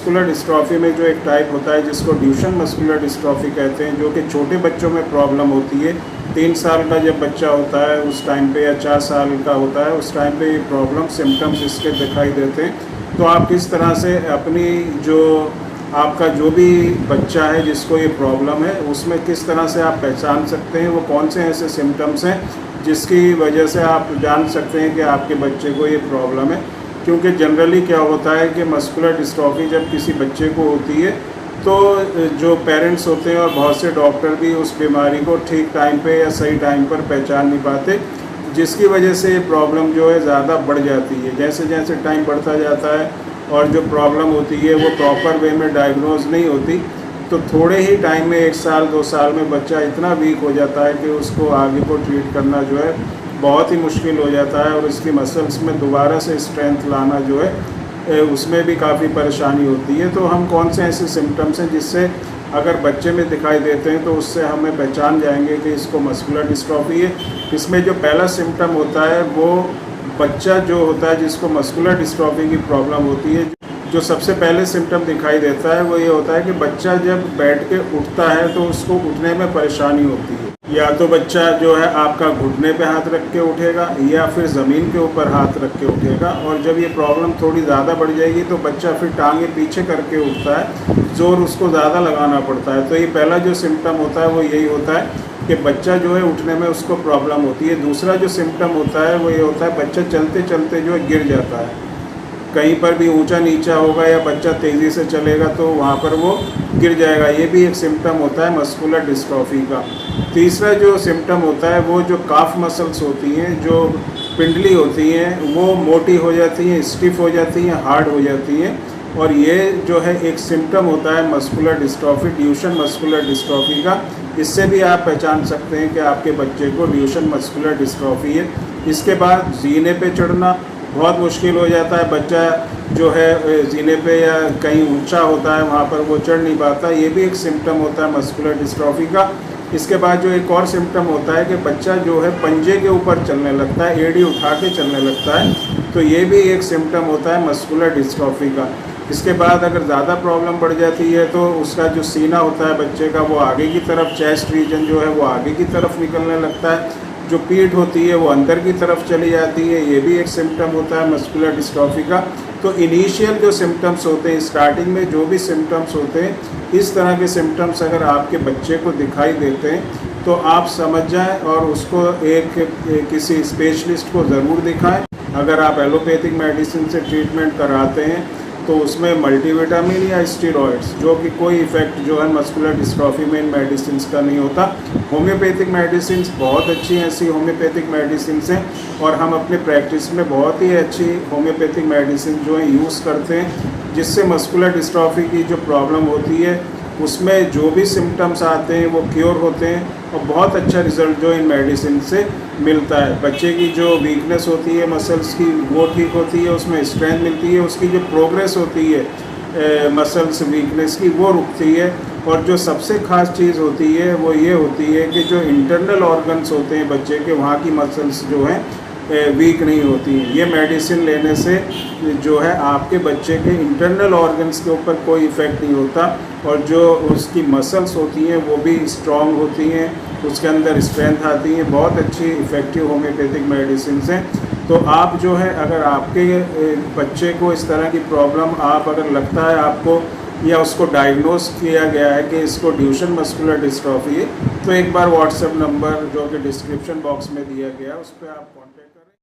Muscular dystrophy में जो एक टाइप होता है जिसको ड्यूशन मस्कुलर डिस्ट्रॉफी कहते हैं, जो कि छोटे बच्चों में प्रॉब्लम होती है। 3 साल का जब बच्चा होता है उस टाइम पे, या 4 साल का होता है उस टाइम पे ये प्रॉब्लम सिम्टम्स इसके दिखाई देते हैं। तो आप किस तरह से अपनी जो आपका जो भी बच्चा है जिसको ये प्रॉब्लम है उसमें किस तरह से आप पहचान सकते हैं, वो कौन से ऐसे सिम्टम्स हैं जिसकी वजह से आप जान सकते हैं कि आपके बच्चे को ये प्रॉब्लम है। क्योंकि जनरली क्या होता है कि मस्कुलर डिस्ट्रॉफी जब किसी बच्चे को होती है तो जो पेरेंट्स होते हैं और बहुत से डॉक्टर भी उस बीमारी को ठीक टाइम पे या सही टाइम पर पहचान नहीं पाते, जिसकी वजह से ये प्रॉब्लम जो है ज़्यादा बढ़ जाती है। जैसे जैसे टाइम बढ़ता जाता है और जो प्रॉब्लम होती है वो प्रॉपर वे में डायग्नोज नहीं होती, तो थोड़े ही टाइम में 1 साल 2 साल में बच्चा इतना वीक हो जाता है कि उसको आगे को ट्रीट करना जो है बहुत ही मुश्किल हो जाता है, और उसकी मसल्स में दोबारा से स्ट्रेंथ लाना जो है उसमें भी काफ़ी परेशानी होती है। तो हम कौन से ऐसे सिम्टम्स हैं जिससे अगर बच्चे में दिखाई देते हैं तो उससे हमें पहचान जाएंगे कि इसको मस्कुलर डिस्ट्रॉफी है। इसमें जो पहला सिम्टम होता है वो बच्चा जो होता है जिसको मस्कुलर डिस्ट्रॉफी की प्रॉब्लम होती है, जो सबसे पहले सिम्टम दिखाई देता है वो ये होता है कि बच्चा जब बैठ के उठता है तो उसको उठने में परेशानी होती है। या तो बच्चा जो है आपका घुटने पे हाथ रख के उठेगा या फिर ज़मीन के ऊपर हाथ रख के उठेगा, और जब ये प्रॉब्लम थोड़ी ज़्यादा बढ़ जाएगी तो बच्चा फिर टांगे पीछे करके उठता है, ज़ोर उसको ज़्यादा लगाना पड़ता है। तो ये पहला जो सिम्टम होता है वो यही होता है कि बच्चा जो है उठने में उसको प्रॉब्लम होती है। दूसरा जो सिम्टम होता है वो ये होता है बच्चा चलते चलते जो है गिर जाता है, कहीं पर भी ऊंचा नीचा होगा या बच्चा तेज़ी से चलेगा तो वहाँ पर वो गिर जाएगा। ये भी एक सिम्टम होता है मस्कुलर डिस्ट्रॉफी का। तीसरा जो सिम्टम होता है वो जो काफ मसल्स होती हैं, जो पिंडली होती हैं, वो मोटी हो जाती हैं, स्टिफ हो जाती हैं, हार्ड हो जाती हैं, और ये जो है एक सिम्टम होता है muscular dystrophy, Duchenne muscular dystrophy का। इससे भी आप पहचान सकते हैं कि आपके बच्चे को ड्यूशन मस्कुलर डिस्ट्रॉफी है। इसके बाद जीने पे चढ़ना बहुत मुश्किल हो जाता है, बच्चा जो है जीने पे या कहीं ऊंचा होता है वहाँ पर वो चढ़ नहीं पाता, ये भी एक सिम्टम होता है मस्कुलर डिस्ट्रॉफी का। इसके बाद जो एक और सिम्टम होता है कि बच्चा जो है पंजे के ऊपर चलने लगता है, एड़ी उठा के चलने लगता है, तो ये भी एक सिम्टम होता है मस्कुलर डिस्ट्रॉफी का। इसके बाद अगर ज़्यादा प्रॉब्लम बढ़ जाती है तो उसका जो सीना होता है बच्चे का वो आगे की तरफ, चेस्ट रीजन जो है वो आगे की तरफ निकलने लगता है, जो पीठ होती है वो अंदर की तरफ चली जाती है, ये भी एक सिम्टम होता है मस्कुलर डिस्ट्रॉफी का। तो इनिशियल जो सिम्टम्स होते हैं, स्टार्टिंग में जो भी सिम्टम्स होते हैं, इस तरह के सिम्टम्स अगर आपके बच्चे को दिखाई देते हैं तो आप समझ जाएं और उसको किसी स्पेशलिस्ट को ज़रूर दिखाएं। अगर आप एलोपैथिक मेडिसिन से ट्रीटमेंट कराते हैं तो उसमें मल्टीविटामिन या स्टेरॉइड्स, जो कि कोई इफ़ेक्ट जो है मस्कुलर डिस्ट्रॉफी में इन मेडिसिन का नहीं होता। होम्योपैथिक मेडिसिन बहुत अच्छी ऐसी होम्योपैथिक मेडिसिन हैं, और हम अपने प्रैक्टिस में बहुत ही अच्छी होम्योपैथिक मेडिसिन जो है यूज़ करते हैं, जिससे मस्कुलर डिस्ट्रॉफी की जो प्रॉब्लम होती है उसमें जो भी सिम्टम्स आते हैं वो क्योर होते हैं, और बहुत अच्छा रिज़ल्ट जो इन मेडिसिन से मिलता है। बच्चे की जो वीकनेस होती है मसल्स की वो ठीक होती है, उसमें स्ट्रेंथ मिलती है, उसकी जो प्रोग्रेस होती है मसल्स वीकनेस की वो रुकती है, और जो सबसे ख़ास चीज़ होती है वो ये होती है कि जो इंटरनल ऑर्गन्स होते हैं बच्चे के, वहाँ की मसल्स जो हैं वीक नहीं होती हैं। ये मेडिसिन लेने से जो है आपके बच्चे के इंटरनल ऑर्गन्स के ऊपर कोई इफ़ेक्ट नहीं होता, और जो उसकी मसल्स होती हैं वो भी स्ट्रॉन्ग होती हैं, उसके अंदर स्ट्रेंथ आती है। बहुत अच्छी इफ़ेक्टिव होम्योपैथिक मेडिसिन हैं। तो आप जो है अगर आपके बच्चे को इस तरह की प्रॉब्लम आप अगर लगता है आपको, या उसको डायग्नोस किया गया है कि इसको ड्यूशन मस्कुलर डिस्ट्रॉफी है, तो एक बार व्हाट्सएप नंबर जो कि डिस्क्रिप्शन बॉक्स में दिया गया है उस पर आप कॉन्टैक्ट